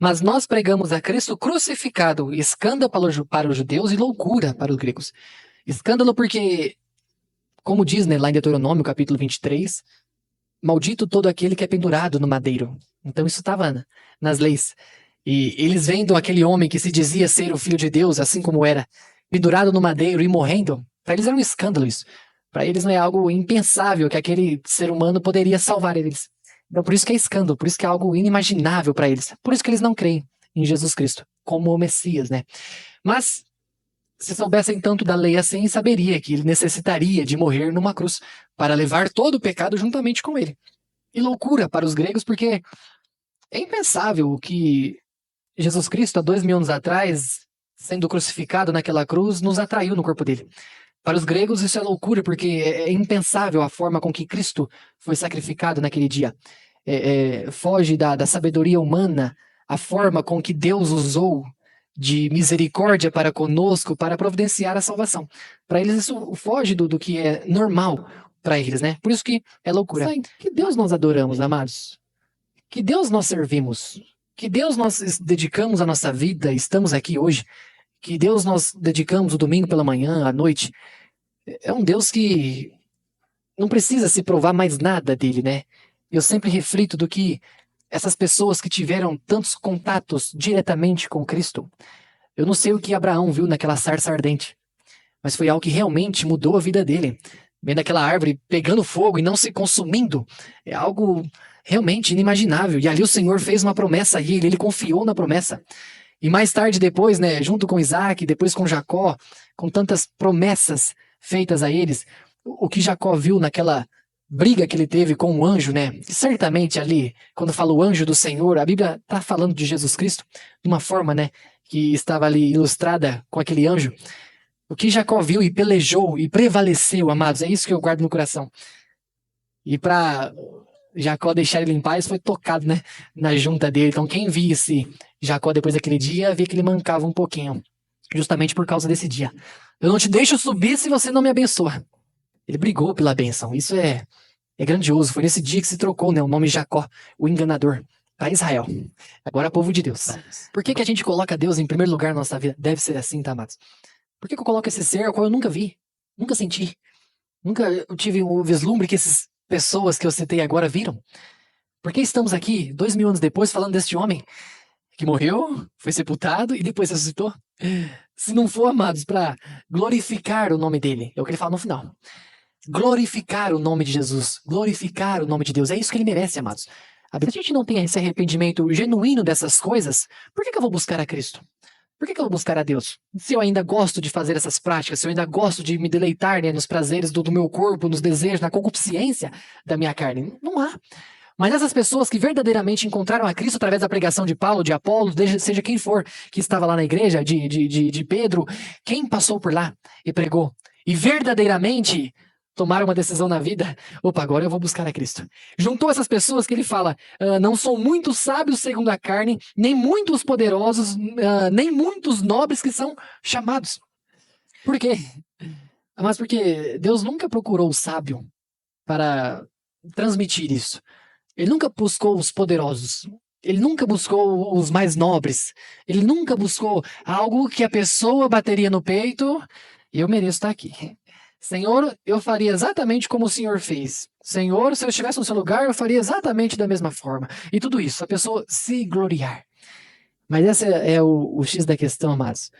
Mas nós pregamos a Cristo crucificado, escândalo para os judeus e loucura para os gregos. Escândalo porque, como diz, né, lá em Deuteronômio, capítulo 23, maldito todo aquele que é pendurado no madeiro. Então isso estava nas leis. E eles vendo aquele homem que se dizia ser o filho de Deus, assim como era, pendurado no madeiro e morrendo, para eles era um escândalo isso. Para eles não é algo impensável que aquele ser humano poderia salvar eles. Então por isso que é escândalo, por isso que é algo inimaginável para eles. Por isso que eles não creem em Jesus Cristo como o Messias, né? Mas se soubessem tanto da lei assim, saberia que ele necessitaria de morrer numa cruz para levar todo o pecado juntamente com ele. E loucura para os gregos, porque é impensável que Jesus Cristo, há 2000 anos atrás, sendo crucificado naquela cruz, nos atraiu no corpo dele. Para os gregos isso é loucura, porque é impensável a forma com que Cristo foi sacrificado naquele dia. Foge da sabedoria humana, a forma com que Deus usou de misericórdia para conosco, para providenciar a salvação. Para eles isso foge do que é normal para eles, né? Por isso que é loucura. Que Deus nós adoramos, amados. Que Deus nós servimos. Que Deus nós dedicamos a nossa vida, estamos aqui hoje. Que Deus nós dedicamos o domingo pela manhã, à noite. É um Deus que não precisa se provar mais nada dele, né? Eu sempre reflito do que essas pessoas que tiveram tantos contatos diretamente com Cristo. Eu não sei o que Abraão viu naquela sarça ardente, mas foi algo que realmente mudou a vida dele. Vendo aquela árvore pegando fogo e não se consumindo, é algo realmente inimaginável. E ali o Senhor fez uma promessa a ele confiou na promessa. E mais tarde depois, né, junto com Isaac, depois com Jacó, com tantas promessas feitas a eles, o que Jacó viu naquela briga que ele teve com o anjo, né? E certamente ali, quando fala o anjo do Senhor, a Bíblia está falando de Jesus Cristo de uma forma, né, que estava ali ilustrada com aquele anjo. O que Jacó viu e pelejou e prevaleceu, amados, é isso que eu guardo no coração. E para Jacó deixar ele em paz foi tocado, né, na junta dele. Então quem visse Jacó depois daquele dia, via que ele mancava um pouquinho, justamente por causa desse dia. Eu não te deixo subir se você não me abençoa. Ele brigou pela bênção. Isso é grandioso. Foi nesse dia que se trocou, né, o nome Jacó, o enganador, para Israel. Agora povo de Deus. Por que a gente coloca Deus em primeiro lugar na nossa vida? Deve ser assim, tá, amados? Por que eu coloco esse ser ao qual eu nunca vi, nunca senti, nunca eu tive o vislumbre que essas pessoas que eu citei agora viram? Por que estamos aqui, 2000 anos depois, falando deste homem que morreu, foi sepultado e depois ressuscitou? Se não for, amados, para glorificar o nome dele, é o que ele fala no final. Glorificar o nome de Jesus, glorificar o nome de Deus, é isso que ele merece, amados. Se a gente não tem esse arrependimento genuíno dessas coisas, por que eu vou buscar a Cristo? Por que eu vou buscar a Deus? Se eu ainda gosto de fazer essas práticas, se eu ainda gosto de me deleitar, né, nos prazeres do meu corpo, nos desejos, na concupiscência da minha carne, não há. Mas essas pessoas que verdadeiramente encontraram a Cristo através da pregação de Paulo, de Apolo, seja quem for que estava lá na igreja, de Pedro, quem passou por lá e pregou, e verdadeiramente tomaram uma decisão na vida, opa, agora eu vou buscar a Cristo. Juntou essas pessoas que ele fala, não são muitos sábios segundo a carne, nem muitos poderosos, nem muitos nobres que são chamados. Por quê? Mas porque Deus nunca procurou o sábio para transmitir isso. Ele nunca buscou os poderosos. Ele nunca buscou os mais nobres. Ele nunca buscou algo que a pessoa bateria no peito e eu mereço estar aqui. Senhor, eu faria exatamente como o Senhor fez. Senhor, se eu estivesse no seu lugar, eu faria exatamente da mesma forma. E tudo isso, a pessoa se gloriar. Mas esse é o X da questão, amados.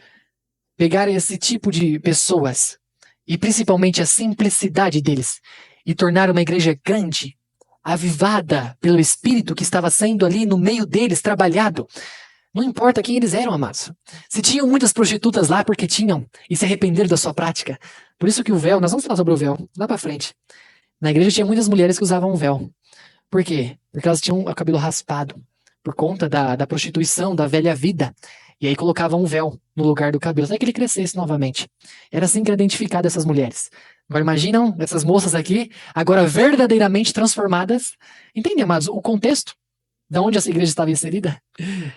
Pegar esse tipo de pessoas, e principalmente a simplicidade deles, e tornar uma igreja grande, avivada pelo Espírito que estava sendo ali no meio deles, trabalhado. Não importa quem eles eram, amados. Se tinham muitas prostitutas lá, porque tinham, e se arrependeram da sua prática. Por isso que o véu, nós vamos falar sobre o véu, lá pra frente. Na igreja tinha muitas mulheres que usavam véu. Por quê? Porque elas tinham o cabelo raspado, por conta da prostituição, da velha vida. E aí colocavam um véu no lugar do cabelo, até que ele crescesse novamente. Era assim que era identificado essas mulheres. Agora imaginam essas moças aqui, agora verdadeiramente transformadas. Entendem, amados, o contexto? Da onde essa igreja estava inserida?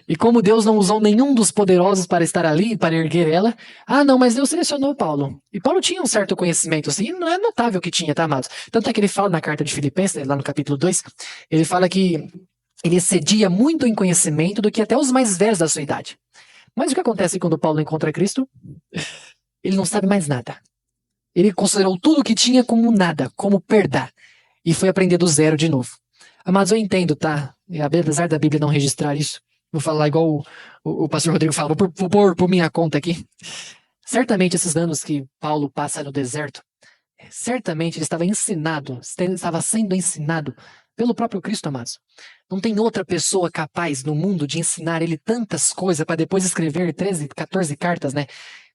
E como Deus não usou nenhum dos poderosos para estar ali, para erguer ela. Ah, não, mas Deus selecionou Paulo. E Paulo tinha um certo conhecimento, assim, não é notável que tinha, tá, amados? Tanto é que ele fala na carta de Filipenses, lá no capítulo 2, ele fala que Ele excedia muito em conhecimento do que até os mais velhos da sua idade. Mas o que acontece quando Paulo encontra Cristo? Ele não sabe mais nada. Ele considerou tudo o que tinha como nada, como perda, e foi aprender do zero de novo. Amados, eu entendo, tá? Apesar da Bíblia não registrar isso, vou falar igual o pastor Rodrigo fala, vou pôr por minha conta aqui. Certamente esses anos que Paulo passa no deserto, certamente ele estava sendo ensinado pelo próprio Cristo, amados. Não tem outra pessoa capaz no mundo de ensinar ele tantas coisas para depois escrever 13, 14 cartas, né?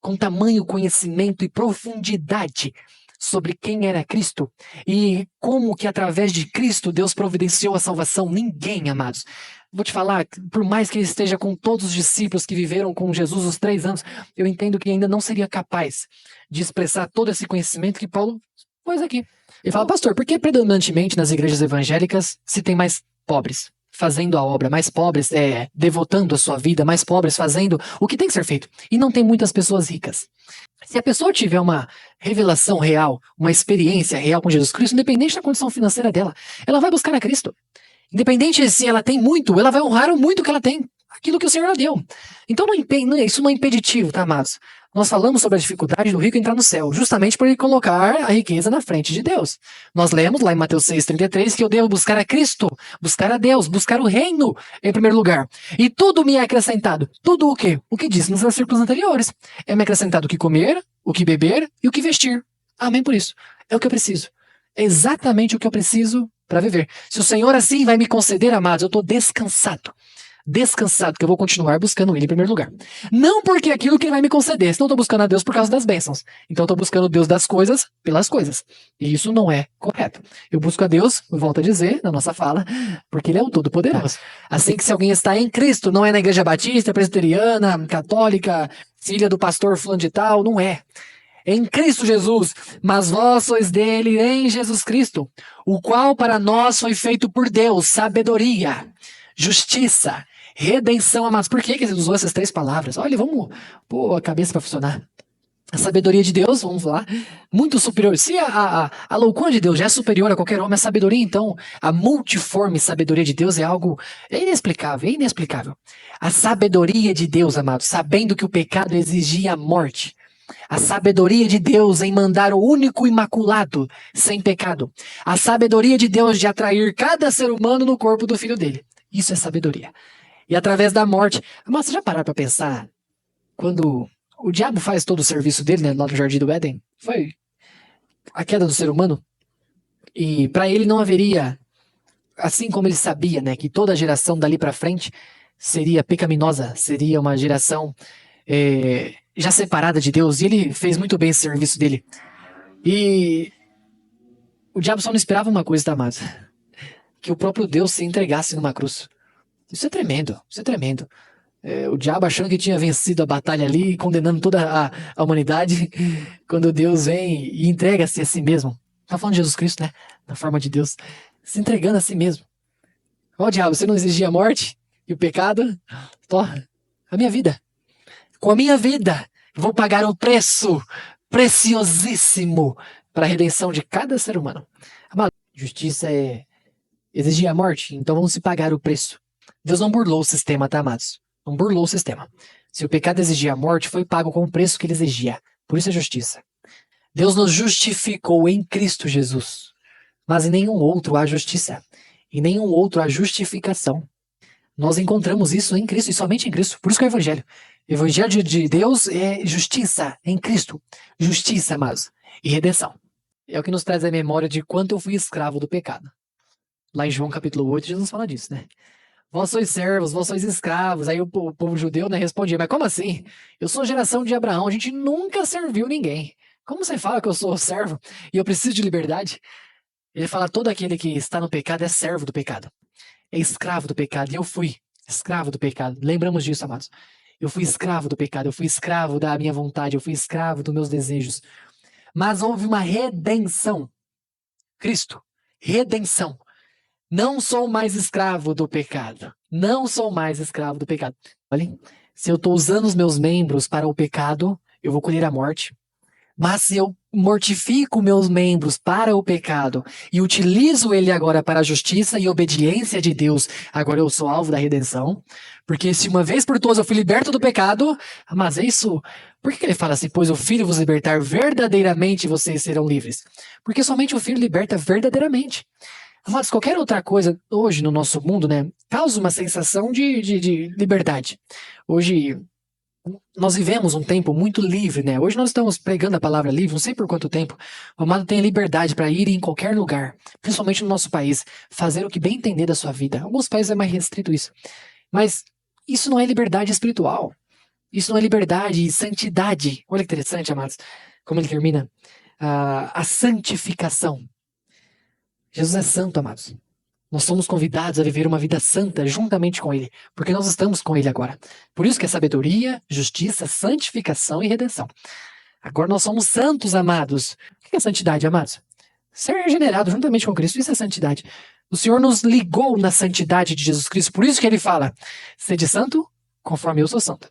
Com tamanho conhecimento e profundidade sobre quem era Cristo e como que através de Cristo Deus providenciou a salvação. Ninguém, amados. Vou te falar, por mais que ele esteja com todos os discípulos que viveram com Jesus os 3 anos, eu entendo que ainda não seria capaz de expressar todo esse conhecimento que Paulo pôs aqui. Ele fala, pastor, por que predominantemente nas igrejas evangélicas se tem mais pobres fazendo a obra, mais pobres devotando a sua vida, mais pobres fazendo o que tem que ser feito, e não tem muitas pessoas ricas? Se a pessoa tiver uma revelação real, uma experiência real com Jesus Cristo, independente da condição financeira dela, ela vai buscar a Cristo. Independente se ela tem muito, ela vai honrar o muito que ela tem, aquilo que o Senhor deu. Então isso não é impeditivo, tá, amados? Nós falamos sobre a dificuldade do rico entrar no céu, justamente por ele colocar a riqueza na frente de Deus. Nós lemos lá em Mateus 6,33 que eu devo buscar a Cristo, buscar a Deus, buscar o reino em primeiro lugar. E tudo me é acrescentado. Tudo o quê? O que diz nos versículos anteriores. É-me acrescentado o que comer, o que beber e o que vestir. Amém por isso. É o que eu preciso. É exatamente o que eu preciso para viver. Se o Senhor assim vai me conceder, amados, eu estou descansado. Descansado, que eu vou continuar buscando Ele em primeiro lugar. Não porque aquilo que Ele vai me conceder, senão eu estou buscando a Deus por causa das bênçãos. Então eu estou buscando Deus das coisas pelas coisas. E isso não é correto. Eu busco a Deus, volto a dizer, na nossa fala, porque Ele é o Todo-Poderoso. Assim que se alguém está em Cristo, não é na igreja batista, presbiteriana, católica, filha do pastor fulano de tal, não é. Em Cristo Jesus, mas vós sois dele em Jesus Cristo, o qual para nós foi feito por Deus, sabedoria, justiça, redenção, amados. Por que ele usou essas 3 palavras? Olha, vamos pôr a cabeça para funcionar. A sabedoria de Deus, vamos lá, muito superior. Se a loucura de Deus já é superior a qualquer homem, a sabedoria, então, a multiforme sabedoria de Deus é algo inexplicável, é inexplicável. A sabedoria de Deus, amados, sabendo que o pecado exigia a morte. A sabedoria de Deus em mandar o único imaculado, sem pecado. A sabedoria de Deus de atrair cada ser humano no corpo do filho dele. Isso é sabedoria. E através da morte. Mas você já pararam para pensar? Quando o diabo faz todo o serviço dele, né, lá no Jardim do Éden, foi a queda do ser humano. E para ele não haveria, assim como ele sabia, né, que toda geração dali para frente seria pecaminosa, seria uma geração já separada de Deus, e ele fez muito bem esse serviço dele. E o diabo só não esperava uma coisa, tá, amado? Que o próprio Deus se entregasse numa cruz. Isso é tremendo, isso é tremendo. O diabo achando que tinha vencido a batalha ali, condenando toda a humanidade, quando Deus vem e entrega-se a si mesmo. Tá falando de Jesus Cristo, né? Na forma de Deus, se entregando a si mesmo. Ó, diabo, você não exigia a morte e o pecado? Tó, a minha vida. Com a minha vida, vou pagar o preço preciosíssimo para a redenção de cada ser humano. Amado, justiça exigir a morte, então vamos se pagar o preço. Deus não burlou o sistema, tá, amados? Não burlou o sistema. Se o pecado exigia a morte, foi pago com o preço que ele exigia. Por isso é justiça. Deus nos justificou em Cristo Jesus. Mas em nenhum outro há justiça. Em nenhum outro há justificação. Nós encontramos isso em Cristo e somente em Cristo. Por isso que é o Evangelho. O Evangelho de Deus é justiça em Cristo. Justiça, amados. E redenção. É o que nos traz a memória de quanto eu fui escravo do pecado. Lá em João capítulo 8, Jesus fala disso, né? Vós sois servos, vós sois escravos. Aí o povo judeu, né, respondia, mas como assim? Eu sou geração de Abraão, a gente nunca serviu ninguém. Como você fala que eu sou servo e eu preciso de liberdade? Ele fala, todo aquele que está no pecado é servo do pecado. É escravo do pecado. E eu fui escravo do pecado. Lembramos disso, amados. Eu fui escravo do pecado, eu fui escravo da minha vontade, eu fui escravo dos meus desejos. Mas houve uma redenção. Cristo, redenção. Não sou mais escravo do pecado. Não sou mais escravo do pecado. Olhem, se eu estou usando os meus membros para o pecado, eu vou colher a morte. Mas se eu mortifico meus membros para o pecado e utilizo ele agora para a justiça e obediência de Deus, agora eu sou alvo da redenção. Porque se uma vez por todas eu fui liberto do pecado, mas é isso. Por que ele fala assim? Pois o Filho vos libertar verdadeiramente, vocês serão livres. Porque somente o Filho liberta verdadeiramente. Amados, qualquer outra coisa hoje no nosso mundo, né, causa uma sensação de liberdade. Hoje nós vivemos um tempo muito livre, né? Hoje nós estamos pregando a palavra livre, não sei por quanto tempo. O amado tem a liberdade para ir em qualquer lugar, principalmente no nosso país, fazer o que bem entender da sua vida. Alguns países é mais restrito isso. Mas isso não é liberdade espiritual. Isso não é liberdade e santidade. Olha que interessante, amados, como ele termina. A santificação. Jesus é santo, amados. Nós somos convidados a viver uma vida santa juntamente com Ele, porque nós estamos com Ele agora. Por isso que é sabedoria, justiça, santificação e redenção. Agora nós somos santos, amados. O que é santidade, amados? Ser regenerado juntamente com Cristo, isso é santidade. O Senhor nos ligou na santidade de Jesus Cristo, por isso que Ele fala, sede santo, conforme eu sou santo.